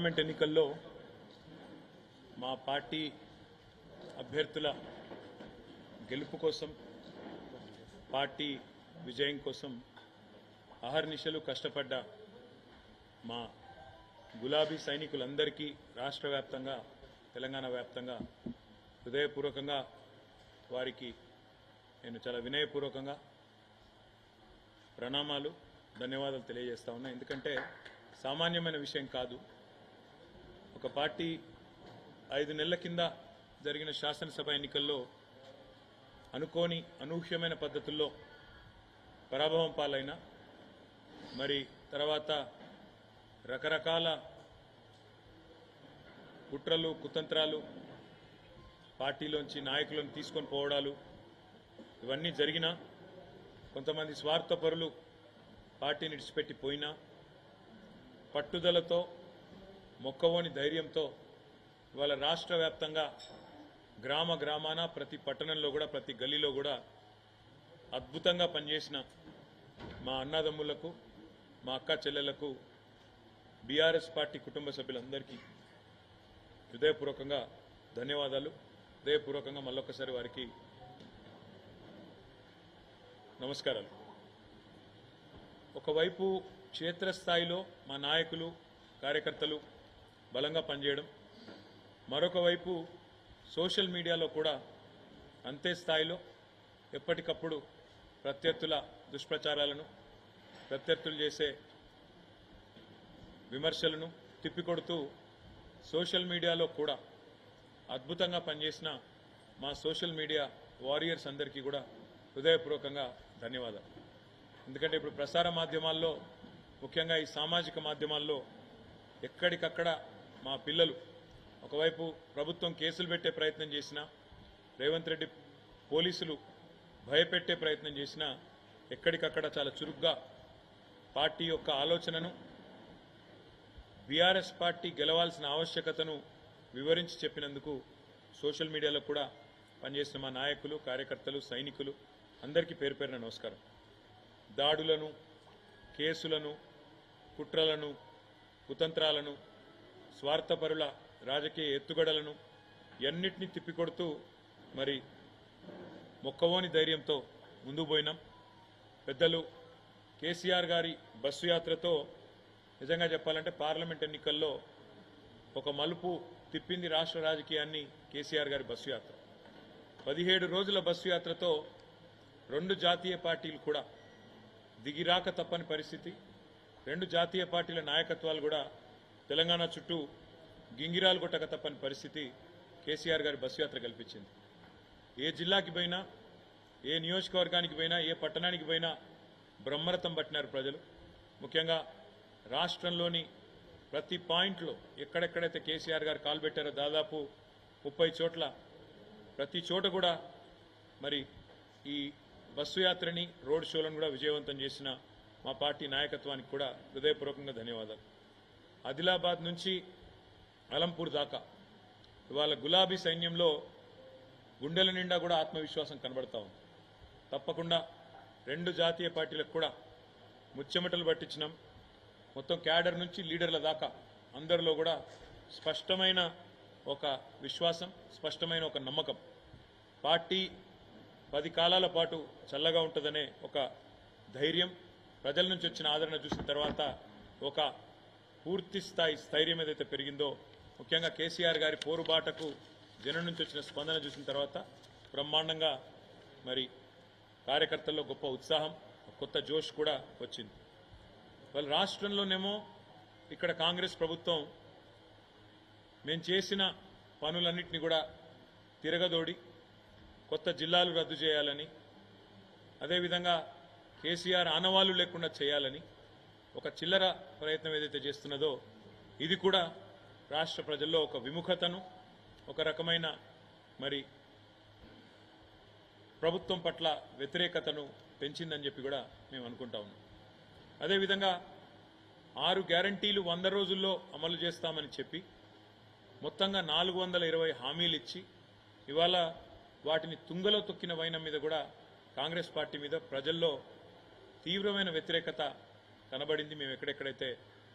Parliament ఎన్నికల్లో మా party అభ్యర్థుల గెలుపు కోసం పార్టీ విజయం కోసం అహర్నిశలు కష్టపడ్డ మా గులాబీ సైనికులందరికీ రాష్ట్ర వ్యాప్తంగా తెలంగాణ వ్యాప్తంగా హృదయపూర్వకంగా వారికి నేను చాలా వినయపూర్వకంగా ప్రణామాలు ధన్యవాదాలు తెలియజేస్తా ఉన్నా. ఎందుకంటే సామాన్యమైన విషయం కాదు. ఒక పార్టీ 5 నెలల కింద జరిగిన శాసనసభ ఎన్నికల్లో అనుకోని అనూహ్యమైన పద్ధతుల్లో పరాభవం పాలైన మరి తర్వాత రకరకాల కుట్రలు కుతంత్రాలు పార్టీలోంచి నాయకులను తీసుకొని పోవడాలు ఇవన్నీ జరిగినా కొంతమంది స్వార్థపరులు పార్టీని విడిచిపెట్టి పోయినా పట్టుదలతో మొక్కవోని ధైర్యంతో ఇవాళ రాష్ట్ర వ్యాప్తంగా గ్రామ గ్రామాన ప్రతి పట్టణంలో కూడా ప్రతి గల్లీలో కూడా అద్భుతంగా పనిచేసిన మా అన్నదమ్ములకు మా అక్క చెల్లెలకు బీఆర్ఎస్ పార్టీ కుటుంబ సభ్యులందరికీ హృదయపూర్వకంగా ధన్యవాదాలు. హృదయపూర్వకంగా మళ్ళొకసారి వారికి నమస్కారాలు. ఒకవైపు క్షేత్రస్థాయిలో మా నాయకులు కార్యకర్తలు బలంగా పనిచేయడం, మరొక వైపు సోషల్ మీడియాలో కూడా అంతే స్థాయిలో ఎప్పటికప్పుడు ప్రత్యర్థుల దుష్ప్రచారాలను ప్రత్యర్థులు చేసే విమర్శలను తిప్పికొడుతూ సోషల్ మీడియాలో కూడా అద్భుతంగా పనిచేసిన మా సోషల్ మీడియా వారియర్స్ అందరికీ కూడా హృదయపూర్వకంగా ధన్యవాదాలు. ఎందుకంటే ఇప్పుడు ప్రసార మాధ్యమాల్లో ముఖ్యంగా ఈ సామాజిక మాధ్యమాల్లో ఎక్కడికక్కడ మా పిల్లలు ఒకవైపు ప్రభుత్వం కేసులు పెట్టే ప్రయత్నం చేసినా, రేవంత్ రెడ్డి పోలీసులు భయపెట్టే ప్రయత్నం చేసినా ఎక్కడికక్కడ చాలా చురుగ్గా పార్టీ యొక్క ఆలోచనను బీఆర్ఎస్ పార్టీ గెలవాల్సిన ఆవశ్యకతను వివరించి చెప్పినందుకు సోషల్ మీడియాలో కూడా పనిచేసిన మా నాయకులు కార్యకర్తలు సైనికులు అందరికీ పేరు పేరున నమస్కారం. దాడులను కేసులను కుట్రలను కుతంత్రాలను స్వార్థపరుల రాజకీయ ఎత్తుగడలను ఎన్నిటినీ తిప్పికొడుతూ మరి మొక్కవోని ధైర్యంతో ముందుకు పోయినాం. పెద్దలు కేసీఆర్ గారి బస్సు యాత్రతో నిజంగా చెప్పాలంటే పార్లమెంట్ ఎన్నికల్లో ఒక మలుపు తిప్పింది రాష్ట్ర రాజకీయాన్ని కేసీఆర్ గారి బస్సు యాత్ర. 17 రోజుల బస్సు యాత్రతో 2 జాతీయ పార్టీలు కూడా దిగిరాక తప్పని పరిస్థితి. 2 జాతీయ పార్టీల నాయకత్వాలు కూడా తెలంగాణ చుట్టూ గింగిరాలు కొట్టక తప్పని పరిస్థితి కేసీఆర్ గారి బస్సు యాత్ర కల్పించింది. ఏ జిల్లాకి పోయినా, ఏ నియోజకవర్గానికి పోయినా, ఏ పట్టణానికి పోయినా బ్రహ్మరథం పట్టినారు ప్రజలు. ముఖ్యంగా రాష్ట్రంలోని ప్రతి పాయింట్లో ఎక్కడెక్కడైతే కేసీఆర్ గారు కాలు పెట్టారో దాదాపు 30 చోట్ల ప్రతి చోట కూడా మరి ఈ బస్సు యాత్రని రోడ్ షోలను కూడా విజయవంతం చేసిన మా పార్టీ నాయకత్వానికి కూడా హృదయపూర్వకంగా ధన్యవాదాలు. ఆదిలాబాద్ నుంచి అలంపూర్ దాకా ఇవాళ గులాబీ సైన్యంలో గుండెల నిండా కూడా ఆత్మవిశ్వాసం కనబడతా ఉంది. తప్పకుండా 2 జాతీయ పార్టీలకు కూడా ముచ్చెమటలు పట్టించినాం. మొత్తం క్యాడర్ నుంచి లీడర్ల దాకా అందరిలో కూడా స్పష్టమైన ఒక విశ్వాసం, స్పష్టమైన ఒక నమ్మకం. పార్టీ 10 కాలాల పాటు చల్లగా ఉంటుందనే ఒక ధైర్యం, ప్రజల నుంచి వచ్చిన ఆదరణ చూసిన తర్వాత ఒక పూర్తి స్థాయి స్థైర్యం ఏదైతే పెరిగిందో, ముఖ్యంగా కేసీఆర్ గారి పోరుబాటకు జనం నుంచి వచ్చిన స్పందన చూసిన తర్వాత బ్రహ్మాండంగా మరి కార్యకర్తల్లో గొప్ప ఉత్సాహం, కొత్త జోష్ కూడా వచ్చింది. వాళ్ళ రాష్ట్రంలోనేమో ఇక్కడ కాంగ్రెస్ ప్రభుత్వం మేము చేసిన పనులన్నింటినీ కూడా తిరగదోడి కొత్త జిల్లాలు రద్దు చేయాలని, అదేవిధంగా కేసీఆర్ ఆనవాళ్లు లేకుండా చేయాలని ఒక చిల్లర ప్రయత్నం ఏదైతే చేస్తున్నదో ఇది కూడా రాష్ట్ర ప్రజల్లో ఒక విముఖతను, ఒక రకమైన మరి ప్రభుత్వం పట్ల వ్యతిరేకతను పెంచిందని చెప్పి కూడా మేము అనుకుంటా ఉన్నాం. అదేవిధంగా 6 గ్యారంటీలు 100 రోజుల్లో అమలు చేస్తామని చెప్పి మొత్తంగా 420 హామీలు ఇచ్చి ఇవాళ వాటిని తుంగలో తొక్కిన వైనం మీద కూడా కాంగ్రెస్ పార్టీ మీద ప్రజల్లో తీవ్రమైన వ్యతిరేకత కనబడింది. మేము ఎక్కడెక్కడైతే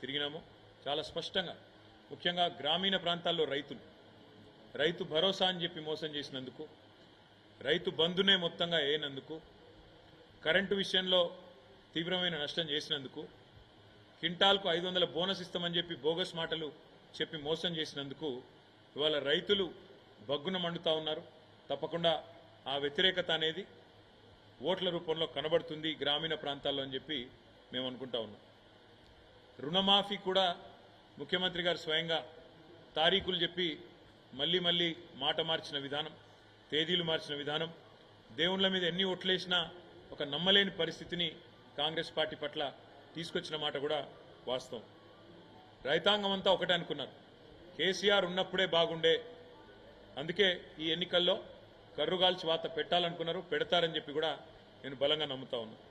తిరిగినామో చాలా స్పష్టంగా ముఖ్యంగా గ్రామీణ ప్రాంతాల్లో రైతు భరోసా అని చెప్పి మోసం చేసినందుకు, రైతు బంధునే మొత్తంగా వేయనందుకు, కరెంటు విషయంలో తీవ్రమైన నష్టం చేసినందుకు, క్వింటాల్కు 500 బోనస్ ఇస్తామని చెప్పి బోగస్ మాటలు చెప్పి మోసం చేసినందుకు ఇవాళ రైతులు బగ్గున మండుతా ఉన్నారు. తప్పకుండా ఆ వ్యతిరేకత అనేది ఓట్ల రూపంలో కనబడుతుంది గ్రామీణ ప్రాంతాల్లో అని చెప్పి మేము అనుకుంటా ఉన్నాం. రుణమాఫీ కూడా ముఖ్యమంత్రి గారు స్వయంగా తారీఖులు చెప్పి మళ్ళీ మాట మార్చిన విధానం, తేదీలు మార్చిన విధానం, దేవుళ్ళ మీద ఎన్ని ఓట్లేసినా ఒక నమ్మలేని పరిస్థితిని కాంగ్రెస్ పార్టీ పట్ల తీసుకొచ్చిన మాట కూడా వాస్తవం. రైతాంగం అంతా ఒకటే అనుకున్నారు, కేసీఆర్ ఉన్నప్పుడే బాగుండే, అందుకే ఈ ఎన్నికల్లో కర్రుగాల్చి వాత పెట్టాలనుకున్నారు, పెడతారని చెప్పి కూడా నేను బలంగా నమ్ముతా ఉన్నాను.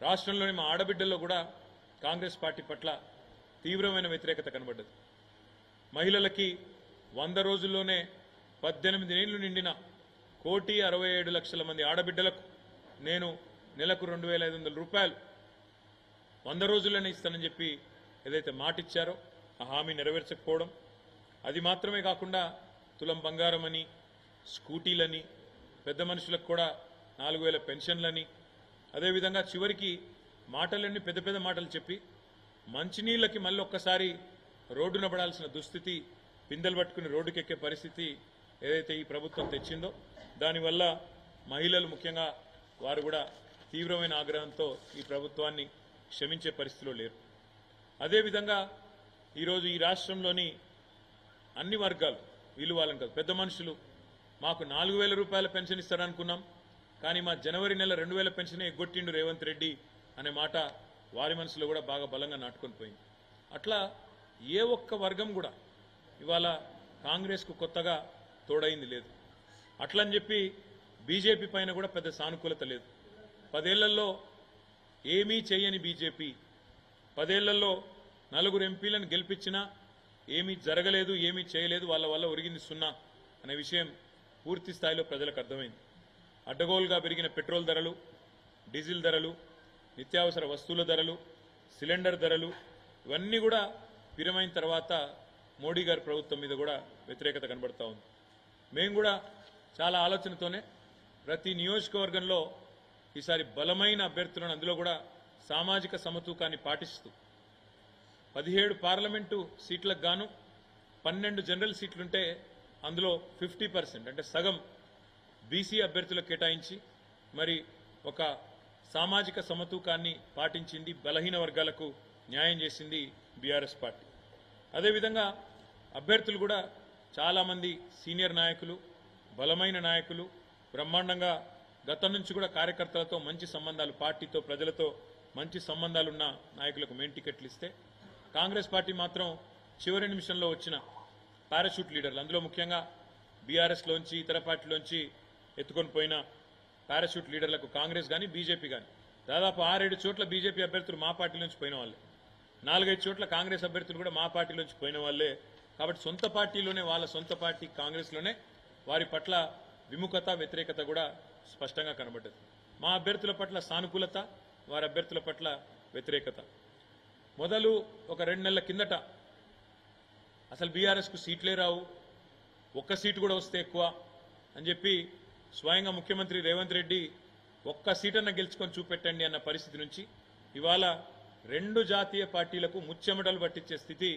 రాష్ట్రంలోని మా ఆడబిడ్డల్లో కూడా కాంగ్రెస్ పార్టీ పట్ల తీవ్రమైన వ్యతిరేకత కనబడ్డది. మహిళలకి 100 రోజుల్లోనే 18 ఏళ్లు నిండిన 1,67,00,000 మంది ఆడబిడ్డలకు నేను నెలకు 2,500 రూపాయలు 100 రోజుల్లోనే ఇస్తానని చెప్పి ఏదైతే మాట ఇచ్చారో ఆ హామీ నెరవేర్చకపోవడం, అది మాత్రమే కాకుండా తులం బంగారం అని, స్కూటీలని, పెద్ద మనుషులకు కూడా 4,000 పెన్షన్లని, అదేవిధంగా చివరికి మాటలన్నీ పెద్ద మాటలు చెప్పి మంచినీళ్ళకి మళ్ళీ ఒక్కసారి రోడ్డున పడాల్సిన దుస్థితి, పిందెలు పట్టుకుని రోడ్డుకెక్కే పరిస్థితి ఏదైతే ఈ ప్రభుత్వం తెచ్చిందో దానివల్ల మహిళలు ముఖ్యంగా వారు కూడా తీవ్రమైన ఆగ్రహంతో ఈ ప్రభుత్వాన్ని క్షమించే పరిస్థితిలో లేరు. అదేవిధంగా ఈరోజు ఈ రాష్ట్రంలోని అన్ని వర్గాలు, వీళ్ళు వాళ్ళని కాదు, పెద్ద మనుషులు మాకు 4,000 రూపాయల పెన్షన్ ఇస్తారనుకున్నాం, కానీ మా జనవరి నెల 2,000 పెన్షనే ఎగ్గొట్టిండు రేవంత్ రెడ్డి అనే మాట వారి మనసులో కూడా బాగా బలంగా నాటుకొని పోయింది. అట్లా ఏ ఒక్క వర్గం కూడా ఇవాళ కాంగ్రెస్కు కొత్తగా తోడైంది లేదు. అట్లని చెప్పి బీజేపీ పైన కూడా పెద్ద సానుకూలత లేదు. 10 ఏళ్లలో ఏమీ చేయని బీజేపీ 10 ఏళ్లలో 4 ఎంపీలను గెలిపించినా ఏమీ జరగలేదు, ఏమీ చేయలేదు, వాళ్ళ వల్ల ఒరిగింది సున్నా అనే విషయం పూర్తి స్థాయిలో ప్రజలకు అర్థమైంది. అడ్డగోలుగా పెరిగిన పెట్రోల్ ధరలు, డీజిల్ ధరలు, నిత్యావసర వస్తువుల ధరలు, సిలిండర్ ధరలు ఇవన్నీ కూడా పిరమైన తర్వాత మోడీ గారి ప్రభుత్వం మీద కూడా వ్యతిరేకత కనబడతా ఉంది. మేము కూడా చాలా ఆలోచనతోనే ప్రతి నియోజకవర్గంలో ఈసారి బలమైన అభ్యర్థులను, అందులో కూడా సామాజిక సమతూకాన్ని పాటిస్తూ 17 పార్లమెంటు సీట్లకు గాను 12 జనరల్ సీట్లుంటే అందులో 50% అంటే సగం బీసీ అభ్యర్థులకు కేటాయించి మరి ఒక సామాజిక సమతూకాన్ని పాటించింది, బలహీన వర్గాలకు న్యాయం చేసింది బీఆర్ఎస్ పార్టీ. అదేవిధంగా అభ్యర్థులు కూడా చాలామంది సీనియర్ నాయకులు, బలమైన నాయకులు, బ్రహ్మాండంగా గతం నుంచి కూడా కార్యకర్తలతో మంచి సంబంధాలు, పార్టీతో ప్రజలతో మంచి సంబంధాలున్న నాయకులకు మెయిన్ టికెట్లు ఇస్తే కాంగ్రెస్ పార్టీ మాత్రం చివరి నిమిషంలో వచ్చిన పారాషూట్ లీడర్లు, అందులో ముఖ్యంగా బీఆర్ఎస్లోంచి ఇతర పార్టీలోంచి ఎత్తుకొని పోయిన పారాషూట్ లీడర్లకు కాంగ్రెస్ కానీ బీజేపీ కానీ దాదాపు 6-7 చోట్ల బీజేపీ అభ్యర్థులు మా పార్టీలోంచి పోయిన వాళ్ళే, 4-5 చోట్ల కాంగ్రెస్ అభ్యర్థులు కూడా మా పార్టీలోంచి పోయిన వాళ్ళే. కాబట్టి సొంత పార్టీలోనే, వాళ్ళ సొంత పార్టీ కాంగ్రెస్లోనే వారి పట్ల విముఖత, వ్యతిరేకత కూడా స్పష్టంగా కనబడ్డది. మా అభ్యర్థుల పట్ల సానుకూలత, వారి అభ్యర్థుల పట్ల వ్యతిరేకత. మొదలు ఒక 2 నెలల కిందట అసలు బీఆర్ఎస్కు సీట్లే రావు, ఒక్క సీటు కూడా వస్తే ఎక్కువ అని చెప్పి స్వయంగా ముఖ్యమంత్రి రేవంత్ రెడ్డి ఒక్క సీటన్నా గెలుచుకొని చూపెట్టండి అన్న పరిస్థితి నుంచి ఇవాళ 2 జాతీయ పార్టీలకు ముచ్చెమటలు పట్టించే స్థితి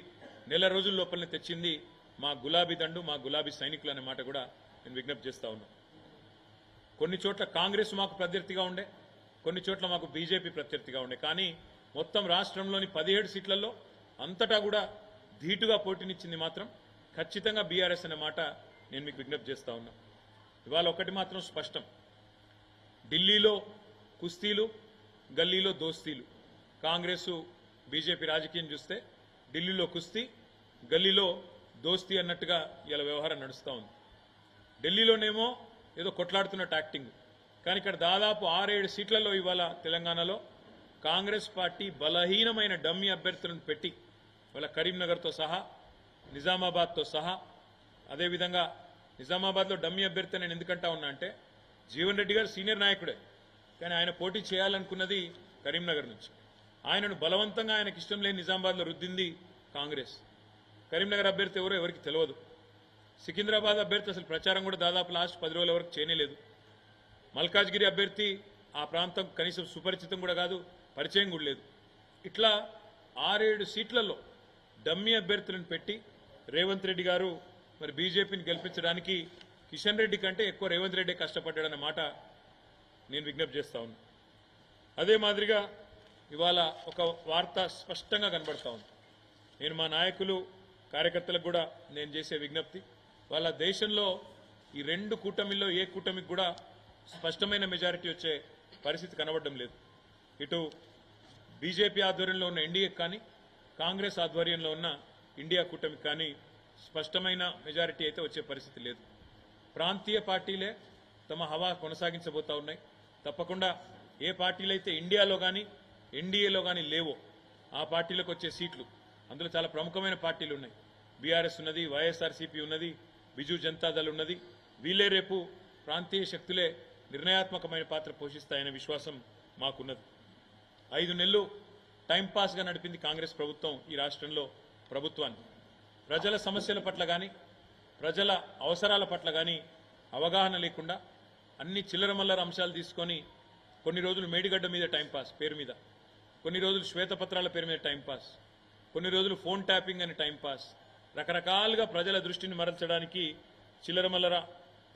నెల రోజుల లోపలనే తెచ్చింది మా గులాబీ దండు, మా గులాబీ సైనికులు అనే మాట కూడా నేను విజ్ఞప్తి చేస్తా ఉన్నాను. కొన్ని చోట్ల కాంగ్రెస్ మాకు ప్రత్యర్థిగా ఉండే, కొన్ని చోట్ల మాకు బీజేపీ ప్రత్యర్థిగా ఉండే, కానీ మొత్తం రాష్ట్రంలోని 17 సీట్లలో అంతటా కూడా ధీటుగా పోటీనిచ్చింది మాత్రం ఖచ్చితంగా బీఆర్ఎస్ అనే మాట నేను మీకు విజ్ఞప్తి చేస్తా ఉన్నా. ఇవాళ ఒకటి మాత్రం స్పష్టం, ఢిల్లీలో కుస్తీలు, గల్లీలో దోస్తీలు. కాంగ్రెస్ బీజేపీ రాజకీయం చూస్తే ఢిల్లీలో కుస్తీ, గల్లీలో దోస్తీ అన్నట్టుగా ఇలా వ్యవహారం నడుస్తూ ఉంది. ఢిల్లీలోనేమో ఏదో కొట్లాడుతున్నట్టు యాక్టింగ్, కానీ ఇక్కడ దాదాపు 6-7 సీట్లలో ఇవాళ తెలంగాణలో కాంగ్రెస్ పార్టీ బలహీనమైన డమ్మీ అభ్యర్థులను పెట్టి ఇవాళ కరీంనగర్తో సహా, నిజామాబాద్తో సహా, అదేవిధంగా నిజామాబాద్లో డమ్మీ అభ్యర్థి నేను ఎందుకంటా ఉన్నా అంటే జీవన్ రెడ్డి గారు సీనియర్ నాయకుడే, కానీ ఆయన పోటీ చేయాలనుకున్నది కరీంనగర్ నుంచి. ఆయనను బలవంతంగా ఆయనకి ఇష్టం లేని నిజామాబాద్లో రుద్దింది కాంగ్రెస్. కరీంనగర్ అభ్యర్థి ఎవరో ఎవరికి తెలియదు. సికింద్రాబాద్ అభ్యర్థి అసలు ప్రచారం కూడా దాదాపు లాస్ట్ 10 రోజుల వరకు చేయలేదు. మల్కాజ్గిరి అభ్యర్థి ఆ ప్రాంతం కనీసం సుపరిచితం కూడా కాదు, పరిచయం కూడా లేదు. ఇట్లా 6-7 సీట్లలో డమ్మీ అభ్యర్థులను పెట్టి రేవంత్ రెడ్డి గారు మరి బీజేపీని గెలిపించడానికి కిషన్ రెడ్డి కంటే ఎక్కువ రేవంత్ రెడ్డి కష్టపడ్డాడన్న మాట నేను విజ్ఞప్తి చేస్తా ఉన్నా. అదే మాదిరిగా ఇవాళ ఒక వార్త స్పష్టంగా కనబడతా ఉంది. నేను మా నాయకులు కార్యకర్తలకు కూడా నేను చేసే విజ్ఞప్తి, వాళ్ళ దేశంలో ఈ 2 కూటమిల్లో ఏ కూటమికి కూడా స్పష్టమైన మెజారిటీ వచ్చే పరిస్థితి కనబడడం లేదు. ఇటు బీజేపీ ఆధ్వర్యంలో ఉన్న ఎన్డీఏకి కానీ కాంగ్రెస్ ఆధ్వర్యంలో ఉన్న ఇండియా కూటమికి కానీ స్పష్టమైన మెజారిటీ అయితే వచ్చే పరిస్థితి లేదు. ప్రాంతీయ పార్టీలే తమ హవా కొనసాగించబోతా ఉన్నాయి. తప్పకుండా ఏ పార్టీలైతే ఇండియాలో కానీ ఎన్డీఏలో కానీ లేవో ఆ పార్టీలకు వచ్చే సీట్లు, అందులో చాలా ప్రముఖమైన పార్టీలు ఉన్నాయి. బీఆర్ఎస్ ఉన్నది, వైఎస్ఆర్సీపీ ఉన్నది, బిజు జనతాదళ్ ఉన్నది. వీళ్ళే రేపు ప్రాంతీయ శక్తులే నిర్ణయాత్మకమైన పాత్ర పోషిస్తాయనే విశ్వాసం మాకున్నది. 5 నెలలు టైంపాస్గా నడిపింది కాంగ్రెస్ ప్రభుత్వం ఈ రాష్ట్రంలో ప్రభుత్వాన్ని. ప్రజల సమస్యల పట్ల కానీ ప్రజల అవసరాల పట్ల కానీ అవగాహన లేకుండా అన్ని చిల్లరమల్లర అంశాలు తీసుకొని కొన్ని రోజులు మేడిగడ్డ మీద టైంపాస్ పేరు మీద, కొన్ని రోజులు శ్వేతపత్రాల పేరు మీద టైంపాస్, కొన్ని రోజులు ఫోన్ ట్యాపింగ్ అని టైంపాస్, రకరకాలుగా ప్రజల దృష్టిని మరల్చడానికి చిల్లరమల్లర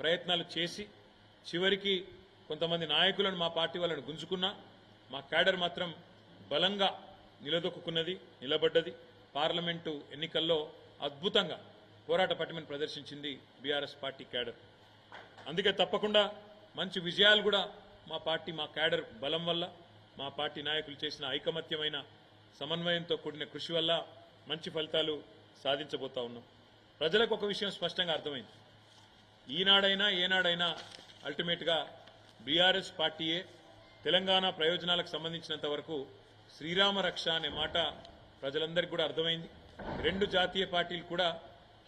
ప్రయత్నాలు చేసి చివరికి కొంతమంది నాయకులను మా పార్టీ వాళ్ళని గుంజుకున్నా మా క్యాడర్ మాత్రం బలంగా నిలదొక్కున్నది, నిలబడ్డది. పార్లమెంటు ఎన్నికల్లో అద్భుతంగా పోరాట పటిమను ప్రదర్శించింది బీఆర్ఎస్ పార్టీ క్యాడర్. అందుకే తప్పకుండా మంచి విజయాలు కూడా మా పార్టీ మా క్యాడర్ బలం వల్ల, మా పార్టీ నాయకులు చేసిన ఐకమత్యమైన సమన్వయంతో కూడిన కృషి వల్ల మంచి ఫలితాలు సాధించబోతా ఉన్నాం. ప్రజలకు ఒక విషయం స్పష్టంగా అర్థమైంది. ఈనాడైనా ఏనాడైనా అల్టిమేట్గా బీఆర్ఎస్ పార్టీయే తెలంగాణ ప్రయోజనాలకు సంబంధించినంత వరకు శ్రీరామ రక్ష అనే మాట ప్రజలందరికీ కూడా అర్థమైంది. 2 జాతీయ పార్టీలు కూడా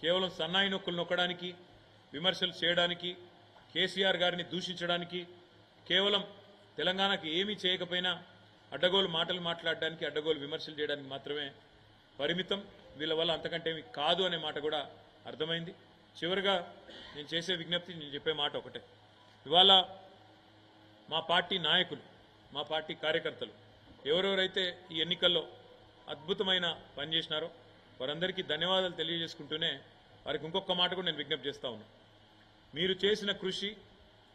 కేవలం సన్నాయి నొక్కులు నొక్కడానికి, విమర్శలు చేయడానికి, కేసీఆర్ గారిని దూషించడానికి, కేవలం తెలంగాణకు ఏమీ చేయకపోయినా అడ్డగోలు మాటలు మాట్లాడడానికి, అడ్డగోలు విమర్శలు చేయడానికి మాత్రమే పరిమితం. వీళ్ళ వల్ల అంతకంటే ఏమీ కాదు అనే మాట కూడా అర్థమైంది. చివరిగా నేను చేసే విజ్ఞప్తి, నేను చెప్పే మాట ఒకటే. ఇవాళ మా పార్టీ నాయకులు, మా పార్టీ కార్యకర్తలు ఎవరెవరైతే ఈ ఎన్నికల్లో అద్భుతమైన పని చేసినారో వారందరికీ ధన్యవాదాలు తెలియజేసుకుంటూనే వారికి ఇంకొక మాట కూడా నేను విజ్ఞప్తి చేస్తా ఉన్నాను. మీరు చేసిన కృషి,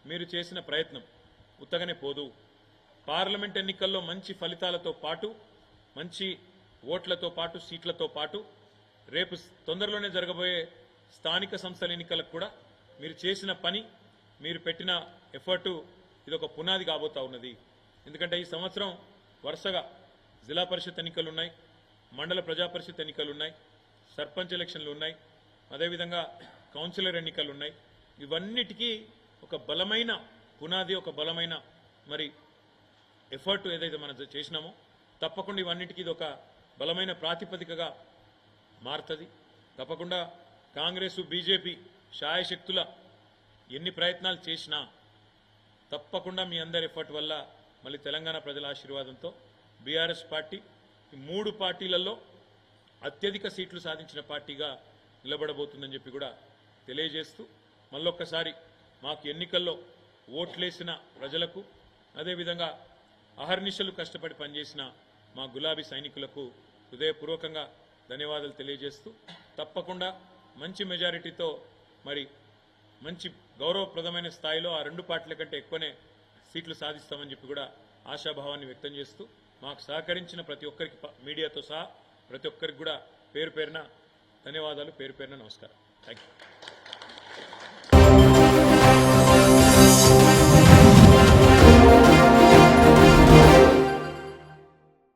మీరు చేసిన ప్రయత్నం ఉత్తగానే పోదు. పార్లమెంట్ ఎన్నికల్లో మంచి ఫలితాలతో పాటు, మంచి ఓట్లతో పాటు, సీట్లతో పాటు రేపు తొందరలోనే జరగబోయే స్థానిక సంస్థల ఎన్నికలకు కూడా మీరు చేసిన పని, మీరు పెట్టిన ఎఫర్టు ఇదొక పునాది కాబోతా ఉన్నది. ఎందుకంటే ఈ సంవత్సరం వరుసగా జిల్లా పరిషత్ ఎన్నికలు ఉన్నాయి, మండల ప్రజా పరిషత్ ఎన్నికలు ఉన్నాయి, సర్పంచ్ ఎలక్షన్లు ఉన్నాయి, అదేవిధంగా కౌన్సిలర్ ఎన్నికలు ఉన్నాయి. ఇవన్నిటికీ ఒక బలమైన పునాది, ఒక బలమైన మరి ఎఫర్ట్ ఏదైతే మనం చేసినామో తప్పకుండా ఇవన్నిటికీ ఇది ఒక బలమైన ప్రాతిపదికగా మారుతుంది. తప్పకుండా కాంగ్రెసు బీజేపీ శాయశక్తుల ఎన్ని ప్రయత్నాలు చేసినా తప్పకుండా మీ అందరి ఎఫర్ట్ వల్ల మళ్ళీ తెలంగాణ ప్రజల ఆశీర్వాదంతో బీఆర్ఎస్ పార్టీ ఈ 3 పార్టీలలో అత్యధిక సీట్లు సాధించిన పార్టీగా నిలబడబోతుందని చెప్పి కూడా తెలియజేస్తూ మళ్ళొక్కసారి మాకు ఎన్నికల్లో ఓట్లేసిన ప్రజలకు, అదేవిధంగా అహర్నిశలు కష్టపడి పనిచేసిన మా గులాబీ సైనికులకు హృదయపూర్వకంగా ధన్యవాదాలు తెలియజేస్తూ తప్పకుండా మంచి మెజారిటీతో మరి మంచి గౌరవప్రదమైన స్థాయిలో ఆ 2 పార్టీల కంటే ఎక్కువనే సీట్లు సాధిస్తామని చెప్పి కూడా ఆశాభావాన్ని వ్యక్తం చేస్తూ మాకు సహకరించిన ప్రతి ఒక్కరికి, మీడియాతో సహా ప్రతి ఒక్కరికి కూడా పేరు పేరున ధన్యవాదాలు, పేరు పేరున నమస్కారం. Thank you.